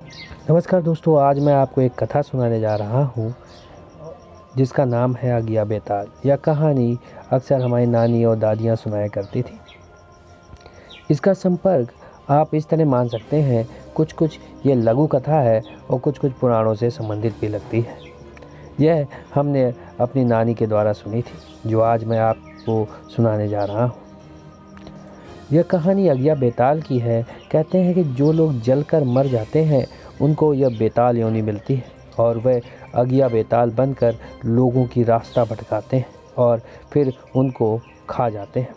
नमस्कार दोस्तों, आज मैं आपको एक कथा सुनाने जा रहा हूँ जिसका नाम है अगिया बेताल। यह कहानी अक्सर हमारी नानी और दादियाँ सुनाया करती थी। इसका संपर्क आप इस तरह मान सकते हैं, कुछ कुछ ये लघु कथा है और कुछ कुछ पुराणों से संबंधित भी लगती है। यह हमने अपनी नानी के द्वारा सुनी थी, जो आज मैं आपको सुनाने जा रहा हूँ। यह कहानी अगिया बेताल की है। कहते हैं कि जो लोग जलकर मर जाते हैं उनको यह बेताल योनि मिलती है और वह अगिया बेताल बनकर लोगों की रास्ता भटकाते हैं और फिर उनको खा जाते हैं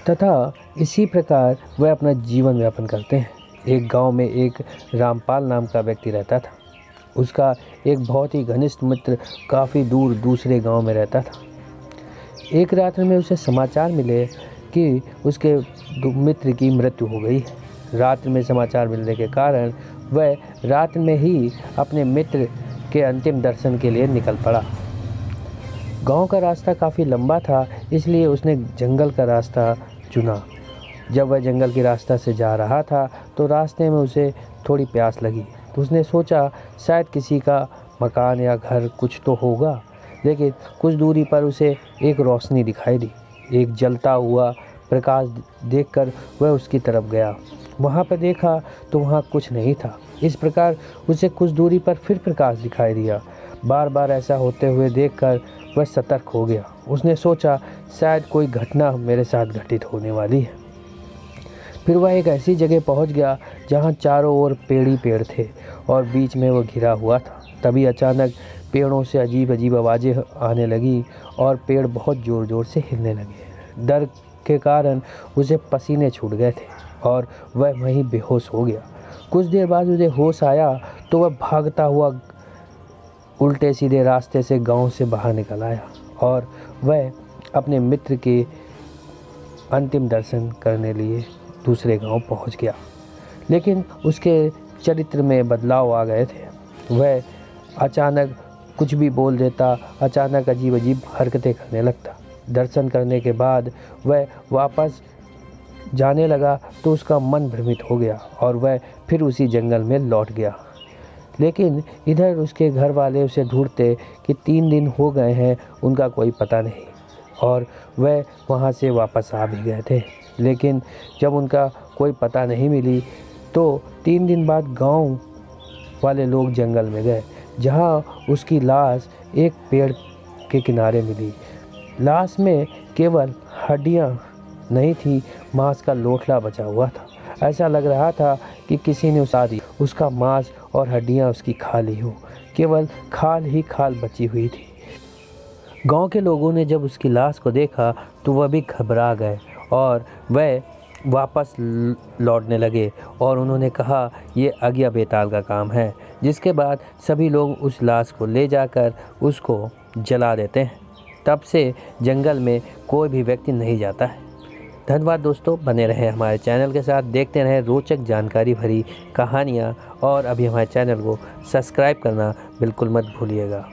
तथा इसी प्रकार वह अपना जीवन यापन करते हैं। एक गांव में एक रामपाल नाम का व्यक्ति रहता था। उसका एक बहुत ही घनिष्ठ मित्र काफ़ी दूर दूसरे गांव में रहता था। एक रात में उसे समाचार मिले कि उसके मित्र की मृत्यु हो गई है। रात में समाचार मिलने के कारण वह रात में ही अपने मित्र के अंतिम दर्शन के लिए निकल पड़ा। गांव का रास्ता काफ़ी लंबा था, इसलिए उसने जंगल का रास्ता चुना। जब वह जंगल के रास्ता से जा रहा था तो रास्ते में उसे थोड़ी प्यास लगी, तो उसने सोचा शायद किसी का मकान या घर कुछ तो होगा। लेकिन कुछ दूरी पर उसे एक रोशनी दिखाई दी। एक जलता हुआ प्रकाश देखकर वह उसकी तरफ गया। वहाँ पर देखा तो वहाँ कुछ नहीं था। इस प्रकार उसे कुछ दूरी पर फिर प्रकाश दिखाई दिया। बार बार ऐसा होते हुए देखकर वह सतर्क हो गया। उसने सोचा शायद कोई घटना मेरे साथ घटित होने वाली है। फिर वह एक ऐसी जगह पहुँच गया जहाँ चारों ओर पेड़ ही पेड़ थे और बीच में वह घिरा हुआ था। तभी अचानक पेड़ों से अजीब अजीब आवाज़ें आने लगी और पेड़ बहुत ज़ोर ज़ोर से हिलने लगे। डर के कारण उसे पसीने छूट गए थे और वह वहीं बेहोश हो गया। कुछ देर बाद उसे होश आया तो वह भागता हुआ उल्टे सीधे रास्ते से गांव से बाहर निकल आया और वह अपने मित्र के अंतिम दर्शन करने लिए दूसरे गांव पहुंच गया। लेकिन उसके चरित्र में बदलाव आ गए थे। वह अचानक कुछ भी बोल देता, अचानक अजीब अजीब हरकतें करने लगता। दर्शन करने के बाद वह वापस जाने लगा तो उसका मन भ्रमित हो गया और वह फिर उसी जंगल में लौट गया। लेकिन इधर उसके घर वाले उसे ढूंढते कि 3 दिन हो गए हैं, उनका कोई पता नहीं और वह वहाँ से वापस आ भी गए थे। लेकिन जब उनका कोई पता नहीं मिली तो 3 दिन बाद गांव वाले लोग जंगल में गए, जहाँ उसकी लाश एक पेड़ के किनारे मिली। लाश में केवल हड्डियाँ नहीं थी, मांस का लोथड़ा बचा हुआ था। ऐसा लग रहा था कि किसी ने उसका मांस और हड्डियाँ उसकी खा ली हो। केवल खाल ही खाल बची हुई थी। गांव के लोगों ने जब उसकी लाश को देखा तो वह भी घबरा गए और वह वापस लौटने लगे और उन्होंने कहा ये अगिया बेताल का काम है। जिसके बाद सभी लोग उस लाश को ले जाकर उसको जला देते हैं। तब से जंगल में कोई भी व्यक्ति नहीं जाता है। धन्यवाद दोस्तों, बने रहें हमारे चैनल के साथ, देखते रहें रोचक जानकारी भरी कहानियाँ और अभी हमारे चैनल को सब्सक्राइब करना बिल्कुल मत भूलिएगा।